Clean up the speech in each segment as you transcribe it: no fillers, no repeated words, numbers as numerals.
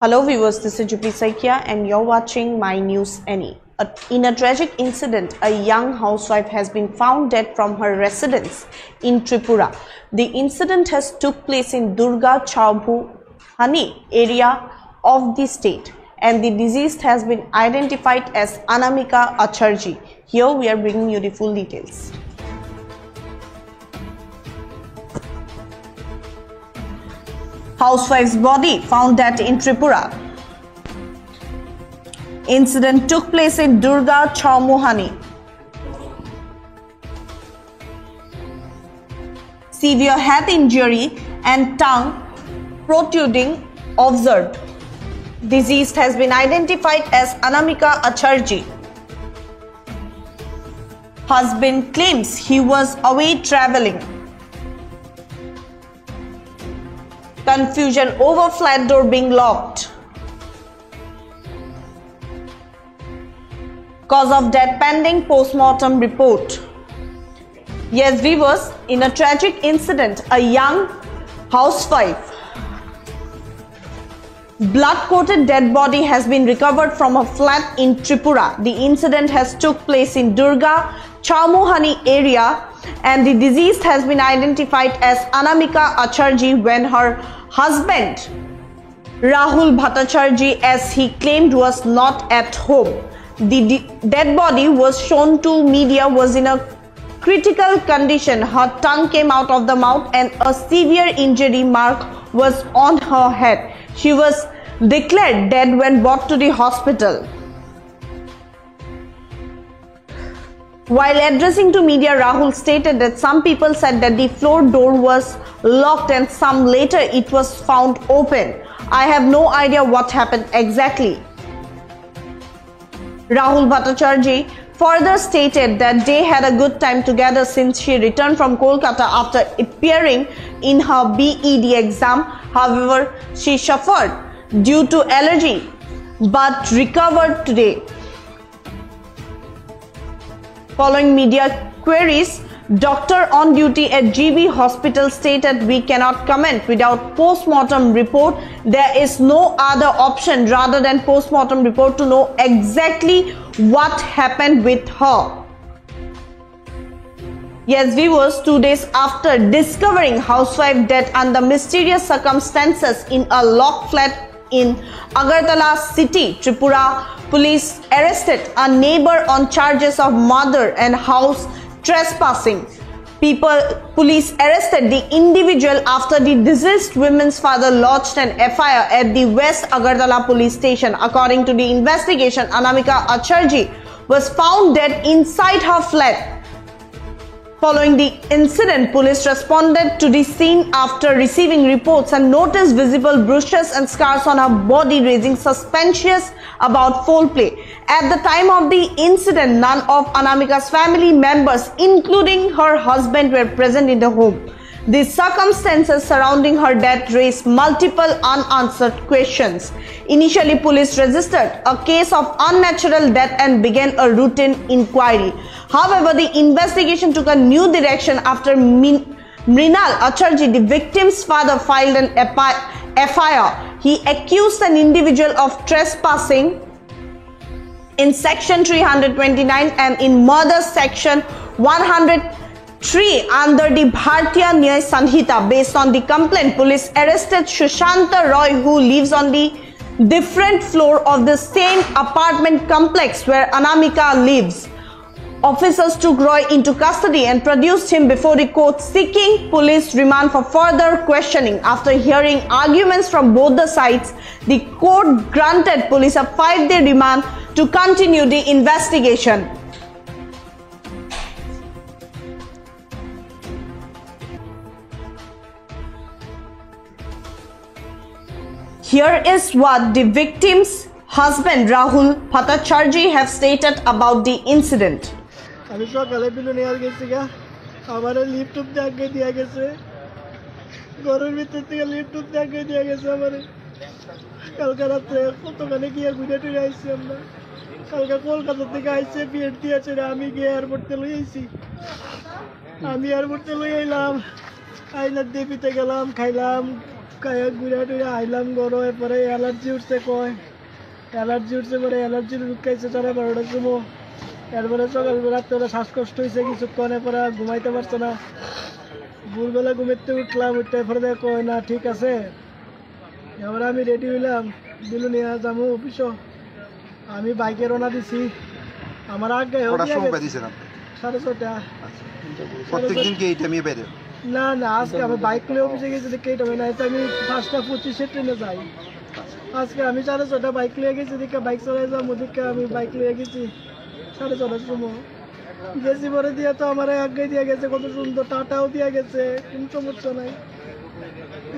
Hello viewers, this is Jupri Saikia and you're watching My News Any. In a tragic incident, a young housewife has been found dead from her residence in Tripura. The incident has took place in Durga Chaubuhani area of the state and the deceased has been identified as Anamika Acharji. Here we are bringing you the full details. Housewife's body found dead in Tripura. Incident took place in Durga Chaubuhani. Severe head injury and tongue protruding observed. Deceased has been identified as Anamika Acharji. Husband claims he was away traveling. Confusion over flat door being locked. Cause of death pending post-mortem report. Yes viewers, in a tragic incident, a young housewife blood-coated dead body has been recovered from a flat in Tripura. The incident has took place in Durga Chaubuhani area and the deceased has been identified as Anamika Acharji when her husband Rahul Bhattacharji, as he claimed, was not at home. The dead body was shown to media was in a critical condition. Her tongue came out of the mouth and a severe injury mark was on her head. She was declared dead when brought to the hospital. While addressing to media, Rahul stated that some people said that the floor door was locked and some later it was found open. I have no idea what happened exactly. Rahul Bhattacharji further stated that they had a good time together since she returned from Kolkata after appearing in her BED exam. However, she suffered due to allergy but recovered today. Following media queries, doctor on duty at GB Hospital stated, "We cannot comment without post-mortem report. There is no other option rather than post-mortem report to know exactly what happened with her." Yes viewers, 2 days after discovering housewife dead under mysterious circumstances in a locked flat in Agartala city, Tripura police arrested a neighbor on charges of murder and house trespassing. Police arrested the individual after the deceased woman's father lodged an FIR at the West Agartala police station. According to the investigation, Anamika Acharji was found dead inside her flat. Following the incident, police responded to the scene after receiving reports and noticed visible bruises and scars on her body, raising suspicions about foul play. At the time of the incident, none of Anamika's family members, including her husband, were present in the home. The circumstances surrounding her death raised multiple unanswered questions. Initially, police registered a case of unnatural death and began a routine inquiry. However, the investigation took a new direction after Mrinal Acharji, the victim's father, filed an FIR. He accused an individual of trespassing in section 329 and in murder section 103 under the Bharatiya Nyaya Sanhita. Based on the complaint, police arrested Sushanta Roy, who lives on the different floor of the same apartment complex where Anamika lives. Officers took Roy into custody and produced him before the court, seeking police remand for further questioning. After hearing arguments from both the sides, the court granted police a 5-day remand to continue the investigation. Here is what the victim's husband Rahul Bhattacharji have stated about the incident. আমি সকালে বিলুনিয়ার গেছি গা, আমার lift দেখে দিয়ে গেছে, ঘরের ভিতর থেকে লিফট দেখে দিয়ে গেছে। আমার কালকে রাত্রে কতখানে গিয়ে ঘুরে টুরে আইছি। আমরা কালকে কলকাতা থেকে আইসে বিয়েট দিয়েছে, আমি গিয়ে এয়ারপোর্টে লই আইছি। আমি এয়ারপোর্টে লই আইলাম, আইলার দেবীতে গেলাম, খাইলাম, খাইয়া ঘুরে টুরে আইলাম গরো, এরপরে অ্যালার্জি উঠছে কয়, অ্যালার্জি উঠছে পরে অ্যালার্জির ওষুধ খাইছে 12:30টার সময়। এরপরে সকাল রাত্রে শ্বাসকষ্ট হয়েছে কিছুক্ষণ, এরপরে ঘুমাইতে পারছে না। ভোরবেলা ঘুমাইতে উঠলাম, উঠতে পরে কয় না ঠিক আছে। এবার আমি রেডি হইলাম, বিলুনিয়া যাবো অফিসও। আমি বাইকে রওনা দিছি। আমার আগে 6:30। প্রত্যেকদিন কি এই টাইমে বের? না না, আজকে আমি বাইক নিয়ে অফিসে গেছি দেখে এটা না, আমি 5:25 ট্রেনে যাই। আজকে আমি 6:30 বাইক নিয়ে গেছি দেখে, বাইক চালাই যাবো দেখে আমি বাইক নিয়ে গেছি 6:30 সময় গেছি। পরে দিয়ে তো আমার আগে দিয়ে গেছে, কত সুন্দর টাটাও দিয়ে গেছে, কোনো সমস্যা নাই।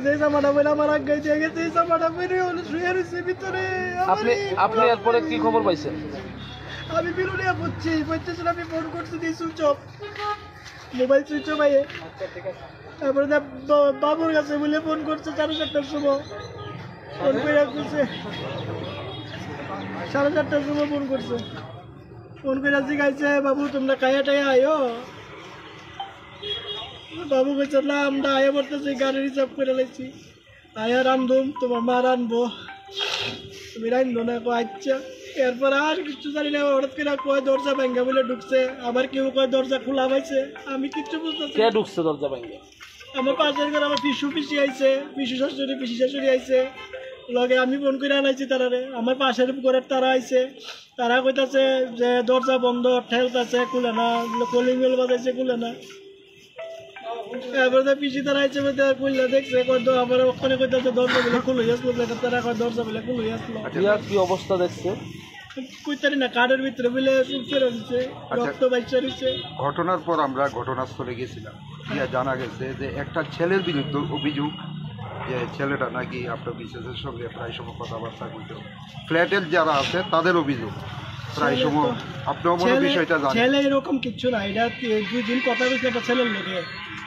যে জামাটা বলে আমার আগে দিয়ে গেছে, এই জামাটা পরে শুয়ে রয়েছে ভিতরে। আপনি এরপরে কি খবর পাইছেন? আমি বিলুনিয়া পড়তেছিলাম, আমি ফোন করছি দিয়ে switch off, mobile switch off আইয়ে। তারপরে বাবুর কাছে বলে ফোন করছে 4:30টার সময়, ফোন করে করছে 4:30টার সময় ফোন করছে। ফোন করে জিজ্ঞাসা, বাবু তোমরা খাইয়া টাইয়া আয়ো? বাবু বলছে না, আমরা আয়া পড়তেছি, গাড়ি রিজার্ভ করে লাগছি, আয়া রান্ধুম, তোমার মা রানবো, তুমি রান্ধো না? আচ্ছা। এরপর আর কিছু জানি না, হঠাৎ করে কয় দরজা ভাঙ্গা বলে ঢুকছে, আবার কেউ কয় দরজা খোলা পাইছে। আমি কিচ্ছু বুঝতেছি। কে ঢুকছে দরজা ভাঙ্গা? আমার পাশের ঘরে আমার পিসি আইছে, পিসি শাশুড়ি আইছে লগে। আমি ফোন করে আনাইছি তারারে, আমার পাশের ঘরের তারা আইছে, তারা কইতাছে যে দরজা বন্ধ, ঠেলতাছে, খুলে না, কলিং বেল বাজাইছে, খুলে না। এরপরে পিসি তারা আইছে, খুললে দেখছে, আমার ওখানে কইতাছে দরজা বলে খুলে আসলো, তারা কয় দরজা বলে খুলে আসলো। কি অবস্থা দেখছে? কইতারি না, কার্ডের ভিতরে বলে দিচ্ছে, রক্ত বাইচা রয়েছে। ঘটনার পর আমরা ঘটনাস্থলে গেছিলাম, গিয়া জানা গেছে যে একটা ছেলের বিরুদ্ধে অভিযোগ, যে ছেলেটা নাকি আপনার বিশেষের সঙ্গে প্রায় সময় কথাবার্তা করত। ফ্ল্যাটের যারা আছে তাদের অভিযোগ প্রায় সময়, আপনিও মনে বিষয়টা জানেন। ছেলে এরকম কিচ্ছু না, এটা 2 দিন কথা বলছে একটা ছেলের লোকে,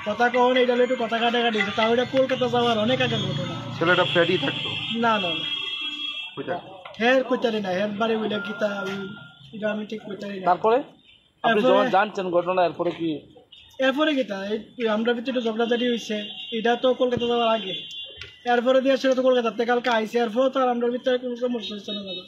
কথা কখন এটা একটু কথা কাটাকাটি, তাও এটা কলকাতা যাওয়ার অনেক আগে ঘটনা। ছেলেটা ফ্ল্যাটই থাকতো? না না না, হ্যাঁ কইতারি না, হ্যাঁ বাড়ি বলে গীতা, এটা আমি ঠিক কইতারি না। তারপরে আপনি যখন জানছেন ঘটনা, এরপরে কি? এরপরে গীতা আমরা ভিতরে ঝগড়াঝাটি হয়েছে, এটা তো কলকাতা যাওয়ার আগে। এরপরে দিয়ে সেটা তো কলকাতা থেকে কালকে আইসে, এরপরে তো আর আমরা ভিতরে কোনো সমস্যা হচ্ছে না দাদা।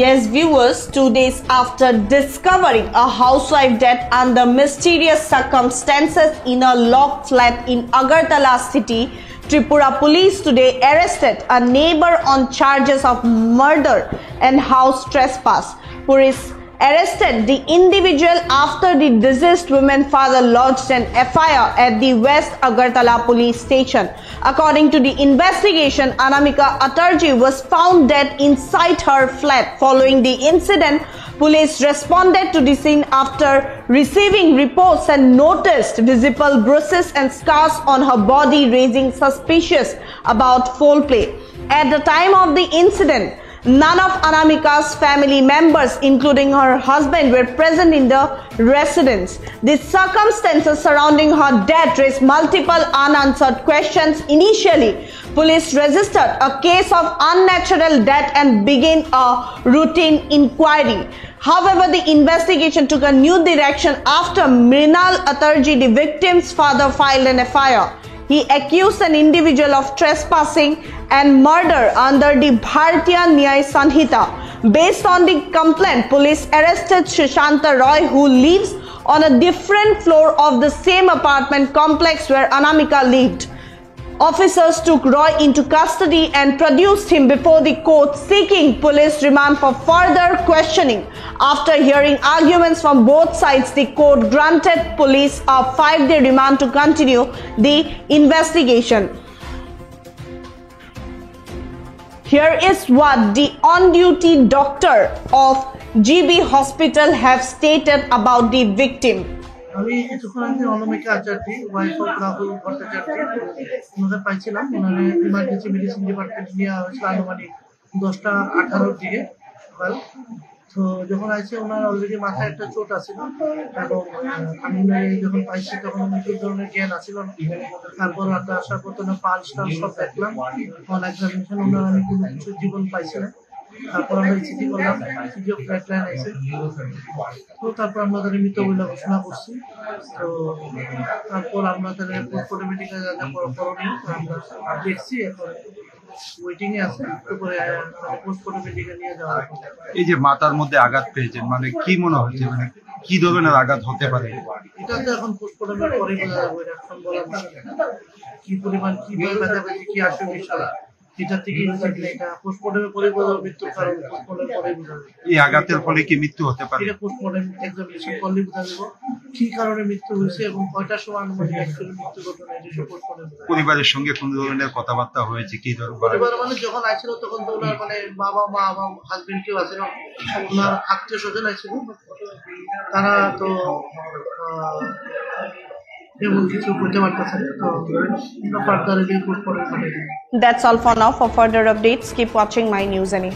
Yes, viewers, 2 days after discovering a housewife dead under mysterious circumstances in a locked flat in Agartala city, Tripura police today arrested a neighbor on charges of murder and house trespass. Police arrested the individual after the deceased woman's father lodged an FIR at the West Agartala police station. According to the investigation, Anamika Atarji was found dead inside her flat. Following the incident, police responded to the scene after receiving reports and noticed visible bruises and scars on her body, raising suspicions about foul play. At the time of the incident, none of Anamika's family members, including her husband, were present in the residence. The circumstances surrounding her death raised multiple unanswered questions. Initially, police registered a case of unnatural death and began a routine inquiry. However, the investigation took a new direction after Mrinal Atarji, the victim's father, filed an FIR. He accused an individual of trespassing and murder under the Bharatiya Nyay Sanhita. Based on the complaint, police arrested Shishanta Roy, who lives on a different floor of the same apartment complex where Anamika lived. Officers took Roy into custody and produced him before the court, seeking police remand for further questioning. After hearing arguments from both sides, the court granted police a 5-day remand to continue the investigation. Here is what the on-duty doctor of GB Hospital have stated about the victim. আমি কিছুক্ষণ আগে অনামিকা আচার্য, wife of Rahul Bhattacharya, ওনাদের পাইছিলাম। ওনার emergency medicine department নেওয়া হয়েছিল আনুমানিক 10:18 দিকে সকাল। তো যখন আসছে, ওনার অলরেডি মাথায় একটা চোট আছিল, এবং আমি যখন পাইছি তখন অনেক ধরনের জ্ঞান আছিল। তারপর রাতে আসার পর পালস টাল সব দেখলাম, অন এক্সামিনেশন ওনার আমি কোনো কিছু জীবন পাইছি না। তারপর আমরা ইসিজি করলাম, ইসিজিও ফ্ল্যাট লাইন আছে। তো তারপর আমরা তাদের মৃত বলে ঘোষণা করছি। তো তারপর আমরা তাদের পোস্টমর্টম মেডিকেল করণীয় আমরা দেখছি, এখন ওয়েটিং এ আছে, তারপরে পোস্টমর্টম মেডিকেল নিয়ে যাওয়া হবে। এই যে মাথার মধ্যে আঘাত পেয়েছেন, মানে কি মনে হচ্ছে, মানে কি ধরনের আঘাত হতে পারে? এটা তো এখন পোস্টমর্টমের পরে বোঝা যাবে, এখন বলা মুশকিল। কি পরিমাণ কিভাবে ব্যথা পেয়েছে, কি আসবে বিষয়, এটা থেকে এটা পোস্টমর্টমের পরে বোঝা যাবে, মৃত্যুর কারণ পোস্টমর্টমের পরে বোঝা যাবে। এই আঘাতের ফলে কি মৃত্যু হতে পারে? এটা পোস্টমর্টম এক্সামিনেশন করলে বোঝা যাবে কি কারণে মৃত্যু হয়েছে এবং কয়টার সময় আনুমানিক অ্যাকচুয়ালি মৃত্যু ঘটনা, এটা সব পোস্টমর্টম। পরিবারের সঙ্গে কোন ধরনের কথাবার্তা হয়েছে? কি ধরনের পরিবার মানে যখন আইছিল তখন তো ওনার মানে বাবা মা বা হাজবেন্ড কেউ আছে না, ওনার আত্মীয় স্বজন আইছিল, তারা তো এমন কিছু করতে পারতেছে না। তো further post-mortem. That's all for now. For further updates, keep watching My News Any.